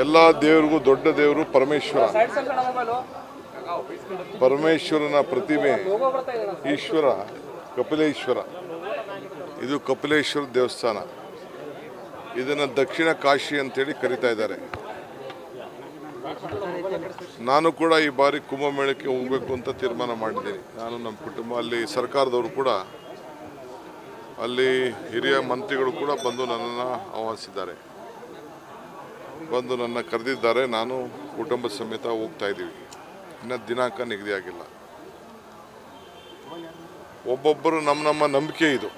ಎಲ್ಲ ದೇವರಿಗೂ ದೊಡ್ಡ ದೇವರು ಪರಮೇಶ್ವರ. ಪರಮೇಶ್ವರನ ಪ್ರತಿಮೆ ಈಶ್ವರ ಕಪಿಲೇಶ್ವರ. ಇದು ಕಪಿಲೇಶ್ವರ ದೇವಸ್ಥಾನ. ಇದನ್ನು ದಕ್ಷಿಣ ಕಾಶಿ ಅಂತೇಳಿ ಕರೀತಾ ಇದ್ದಾರೆ. ನಾನು ಕೂಡ ಈ ಬಾರಿ ಕುಂಭಮೇಳಕ್ಕೆ ಹೋಗಬೇಕು ಅಂತ ತೀರ್ಮಾನ ಮಾಡಿದ್ದೀನಿ. ನಾನು ನಮ್ಮ ಕುಟುಂಬ, ಅಲ್ಲಿ ಸರ್ಕಾರದವರು ಕೂಡ, ಅಲ್ಲಿ ಹಿರಿಯ ಮಂತ್ರಿಗಳು ಕೂಡ ಬಂದು ನನ್ನನ್ನು ಆಹ್ವಾನಿಸಿದ್ದಾರೆ, ಬಂದು ನನ್ನ ಕರೆದಿದ್ದಾರೆ. ನಾನು ಕುಟುಂಬ ಸಮೇತ ಹೋಗ್ತಾ ಇದ್ದೀವಿ. ಇನ್ನು ದಿನಾಂಕ ನಿಗದಿಯಾಗಿಲ್ಲ. ಒಬ್ಬೊಬ್ಬರು ನಮ್ಮ ನಂಬಿಕೆ ಇದು.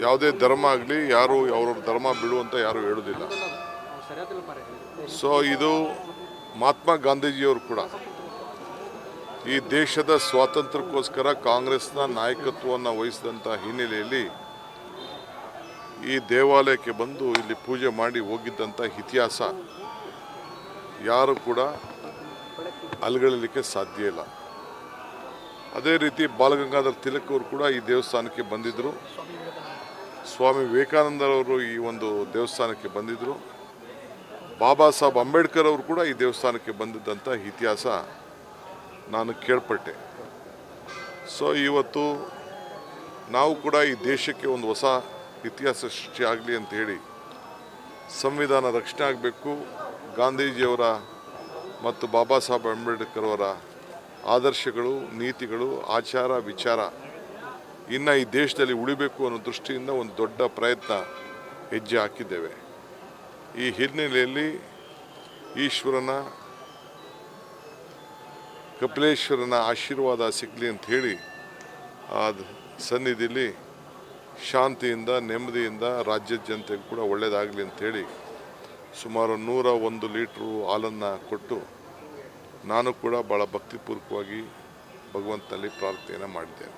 ಯಾವುದೇ ಧರ್ಮ ಆಗಲಿ ಯಾರು ಅವ್ರವ್ರ ಧರ್ಮ ಬಿಡುವಂತ ಯಾರು ಹೇಳೋದಿಲ್ಲ. ಸೊ ಇದು ಮಹಾತ್ಮ ಗಾಂಧೀಜಿಯವರು ಕೂಡ ಈ ದೇಶದ ಸ್ವಾತಂತ್ರ್ಯಕ್ಕೋಸ್ಕರ ಕಾಂಗ್ರೆಸ್ನ ನಾಯಕತ್ವವನ್ನು ವಹಿಸಿದಂಥ ಹಿನ್ನೆಲೆಯಲ್ಲಿ ಈ ದೇವಾಲಯಕ್ಕೆ ಬಂದು ಇಲ್ಲಿ ಪೂಜೆ ಮಾಡಿ ಹೋಗಿದ್ದಂಥ ಇತಿಹಾಸ ಯಾರು ಕೂಡ ಅಲಗಲಿಕ್ಕೆ ಸಾಧ್ಯ ಇಲ್ಲ. ಅದೇ ರೀತಿ ಬಾಲಗಂಗಾಧರ ತಿಲಕ್ ಅವರು ಕೂಡ ಈ ದೇವಸ್ಥಾನಕ್ಕೆ ಬಂದಿದ್ದರು. ಸ್ವಾಮಿ ವಿವೇಕಾನಂದರವರು ಈ ಒಂದು ದೇವಸ್ಥಾನಕ್ಕೆ ಬಂದಿದ್ದರು. ಬಾಬಾ ಸಾಹೇಬ್ ಅಂಬೇಡ್ಕರ್ ಅವರು ಕೂಡ ಈ ದೇವಸ್ಥಾನಕ್ಕೆ ಬಂದಿದ್ದಂಥ ಇತಿಹಾಸ ನಾನು ಕೇಳ್ಪಟ್ಟೆ. ಸೊ ಇವತ್ತು ನಾವು ಕೂಡ ಈ ದೇಶಕ್ಕೆ ಒಂದು ಹೊಸ ಇತಿಹಾಸ ಸೃಷ್ಟಿ ಆಗಲಿ ಅಂತ ಹೇಳಿ ಸಂವಿಧಾನ ರಕ್ಷಣೆ ಆಗಬೇಕು. ಗಾಂಧೀಜಿಯವರ ಮತ್ತು ಬಾಬಾ ಸಾಹೇಬ್ ಅಂಬೇಡ್ಕರ್ ಅವರ ಆದರ್ಶಗಳು, ನೀತಿಗಳು, ಆಚಾರ ವಿಚಾರ ಇನ್ನು ಈ ದೇಶದಲ್ಲಿ ಉಳಿಬೇಕು ಅನ್ನೋ ದೃಷ್ಟಿಯಿಂದ ಒಂದು ದೊಡ್ಡ ಪ್ರಯತ್ನ ಹೆಜ್ಜೆ ಹಾಕಿದ್ದೇವೆ. ಈ ಹಿನ್ನೆಲೆಯಲ್ಲಿ ಈಶ್ವರನ ಕಪಿಲೇಶ್ವರನ ಆಶೀರ್ವಾದ ಸಿಗಲಿ ಅಂತ ಹೇಳಿ ಆ ಸನ್ನಿಧಿಯಲ್ಲಿ ಶಾಂತಿಯಿಂದ, ನೆಮ್ಮದಿಯಿಂದ ರಾಜ್ಯದ ಜನತೆಗೂ ಕೂಡ ಒಳ್ಳೆಯದಾಗಲಿ ಅಂಥೇಳಿ ಸುಮಾರು 101 ಲೀಟ್ರು ಹಾಲನ್ನು ಕೊಟ್ಟು ನಾನು ಕೂಡ ಭಾಳ ಭಕ್ತಿಪೂರ್ವಕವಾಗಿ ಭಗವಂತನಲ್ಲಿ ಪ್ರಾರ್ಥನೆಯನ್ನು ಮಾಡಿದ್ದೇನೆ.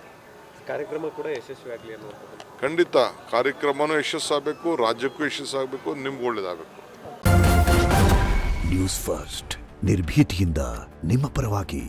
ಕಾರ್ಯಕ್ರಮ ಕೂಡ ಯಶಸ್ವಿಯಾಗಲಿ ಅನ್ನುವಂಥದ್ದು. ಖಂಡಿತ ಕಾರ್ಯಕ್ರಮನೂ ಯಶಸ್ಸಾಗಬೇಕು, ರಾಜ್ಯಕ್ಕೂ ಯಶಸ್ಸಾಗಬೇಕು, ನಿಮ್ಗೆ ಒಳ್ಳೆಯದಾಗಬೇಕು. ನ್ಯೂಸ್ ಫಸ್ಟ್ ನಿರ್ಭೀತಿಯಿಂದ ನಿಮ್ಮ ಪರವಾಗಿ.